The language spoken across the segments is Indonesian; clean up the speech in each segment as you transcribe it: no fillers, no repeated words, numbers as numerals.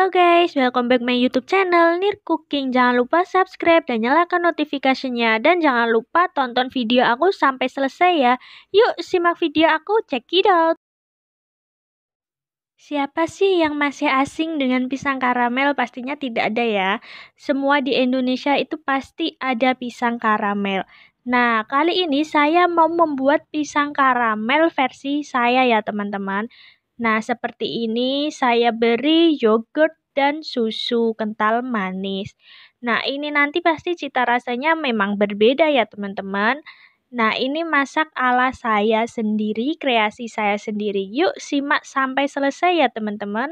Halo guys, welcome back my YouTube channel Nir Cooking. Jangan lupa subscribe dan nyalakan notifikasinya. Dan jangan lupa tonton video aku sampai selesai ya. Yuk simak video aku, check it out. Siapa sih yang masih asing dengan pisang karamel? Pastinya tidak ada ya. Semua di Indonesia itu pasti ada pisang karamel. Nah, kali ini saya mau membuat pisang karamel versi saya ya teman-teman. Nah, seperti ini saya beri yogurt dan susu kental manis. Nah, ini nanti pasti cita rasanya memang berbeda ya teman-teman. Nah, ini masak ala saya sendiri, kreasi saya sendiri. Yuk simak sampai selesai ya teman-teman.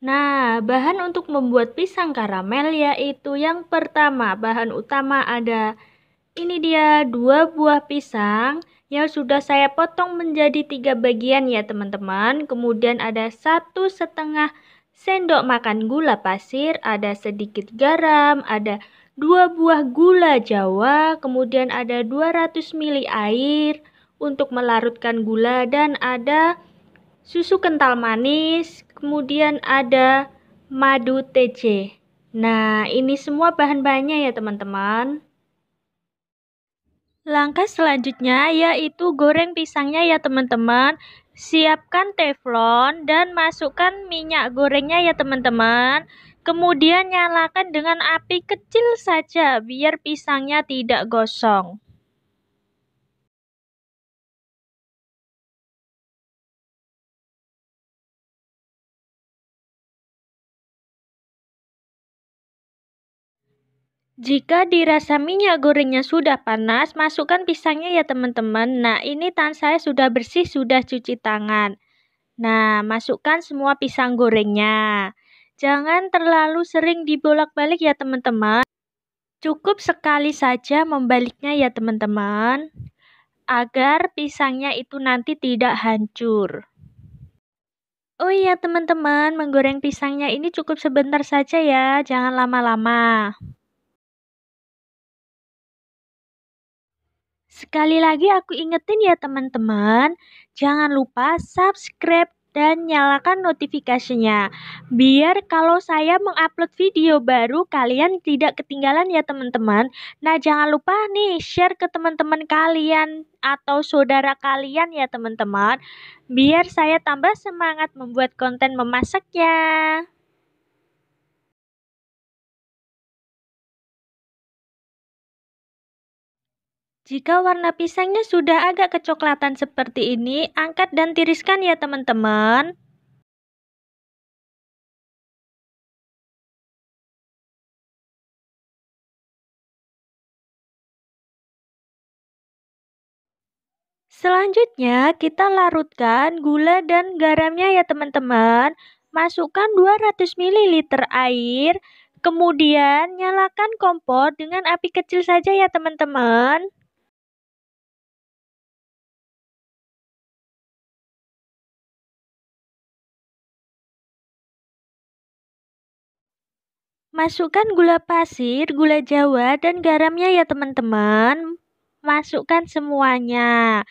Nah, bahan untuk membuat pisang karamel yaitu yang pertama, bahan utama ada ini dia 2 buah pisang yang sudah saya potong menjadi 3 bagian ya teman-teman. Kemudian ada 1,5 sendok makan gula pasir, ada sedikit garam, ada 2 buah gula jawa, kemudian ada 200 ml air untuk melarutkan gula dan ada susu kental manis, kemudian ada madu TC. Nah, ini semua bahan-bahannya ya teman-teman. Langkah selanjutnya yaitu goreng pisangnya ya teman-teman. Siapkan teflon dan masukkan minyak gorengnya ya teman-teman. Kemudian nyalakan dengan api kecil saja biar pisangnya tidak gosong. Jika dirasa minyak gorengnya sudah panas, masukkan pisangnya ya teman-teman. Nah, ini tangan saya sudah bersih, sudah cuci tangan. Nah, masukkan semua pisang gorengnya. Jangan terlalu sering dibolak-balik ya teman-teman. Cukup sekali saja membaliknya ya teman-teman. Agar pisangnya itu nanti tidak hancur. Oh iya teman-teman, menggoreng pisangnya ini cukup sebentar saja ya, jangan lama-lama. Sekali lagi aku ingetin ya teman-teman, jangan lupa subscribe dan nyalakan notifikasinya. Biar kalau saya mengupload video baru kalian tidak ketinggalan ya teman-teman. Nah, jangan lupa nih share ke teman-teman kalian atau saudara kalian ya teman-teman. Biar saya tambah semangat membuat konten memasaknya. Jika warna pisangnya sudah agak kecoklatan seperti ini, angkat dan tiriskan ya teman-teman. Selanjutnya, kita larutkan gula dan garamnya ya teman-teman. Masukkan 200 ml air, kemudian nyalakan kompor dengan api kecil saja ya teman-teman. Masukkan gula pasir, gula jawa, dan garamnya ya teman-teman. Masukkan semuanya.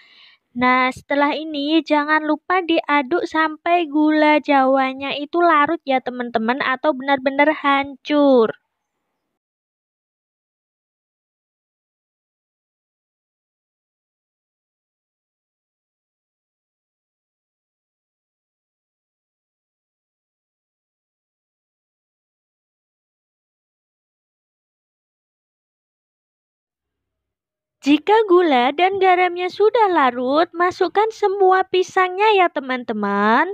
Nah, setelah ini jangan lupa diaduk sampai gula jawanya itu larut ya teman-teman atau benar-benar hancur. Jika gula dan garamnya sudah larut, masukkan semua pisangnya ya teman-teman.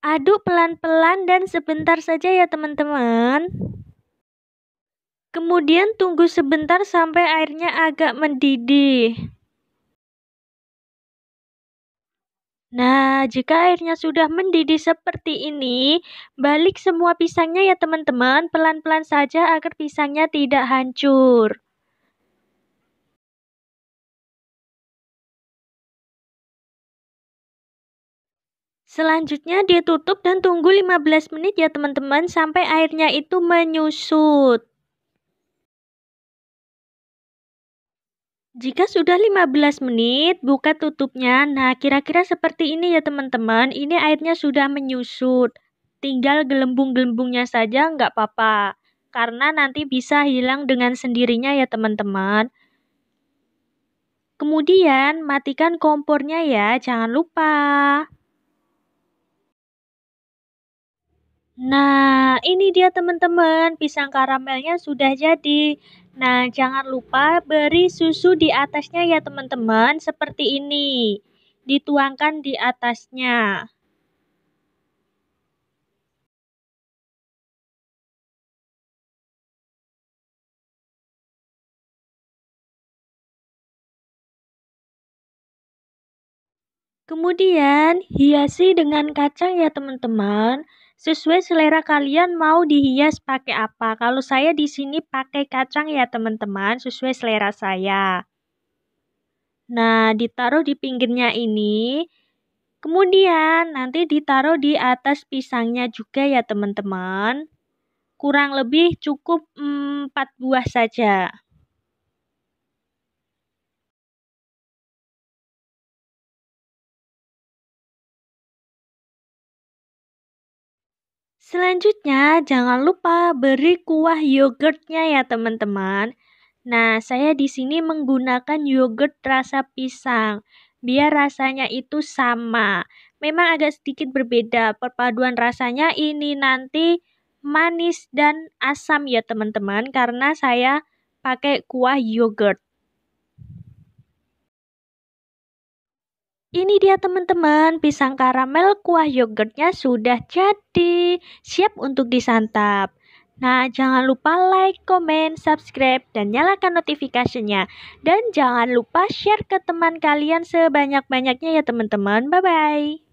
Aduk pelan-pelan dan sebentar saja ya teman-teman. Kemudian tunggu sebentar sampai airnya agak mendidih. Nah, jika airnya sudah mendidih seperti ini, balik semua pisangnya ya teman-teman, pelan-pelan saja agar pisangnya tidak hancur. Selanjutnya ditutup dan tunggu 15 menit ya teman-teman sampai airnya itu menyusut. Jika sudah 15 menit, buka tutupnya. Nah, kira-kira seperti ini ya teman-teman. Ini airnya sudah menyusut. Tinggal gelembung-gelembungnya saja nggak apa-apa. Karena nanti bisa hilang dengan sendirinya ya teman-teman. Kemudian matikan kompornya ya, jangan lupa. Nah, ini dia teman-teman, pisang karamelnya sudah jadi. Nah, jangan lupa beri susu di atasnya ya teman-teman, seperti ini. Dituangkan di atasnya. Kemudian, hiasi dengan kacang ya teman-teman. Sesuai selera kalian mau dihias pakai apa. Kalau saya di sini pakai kacang ya teman-teman, sesuai selera saya. Nah, ditaruh di pinggirnya ini. Kemudian nanti ditaruh di atas pisangnya juga ya teman-teman. Kurang lebih cukup 4 buah saja. Selanjutnya, jangan lupa beri kuah yogurtnya ya teman-teman. Nah, saya di sini menggunakan yogurt rasa pisang, biar rasanya itu sama. Memang agak sedikit berbeda, perpaduan rasanya ini nanti manis dan asam ya teman-teman, karena saya pakai kuah yogurt. Ini dia teman-teman, pisang karamel kuah yogurtnya sudah jadi, siap untuk disantap. Nah, jangan lupa like, comment, subscribe, dan nyalakan notifikasinya. Dan jangan lupa share ke teman kalian sebanyak-banyaknya ya teman-teman. Bye-bye.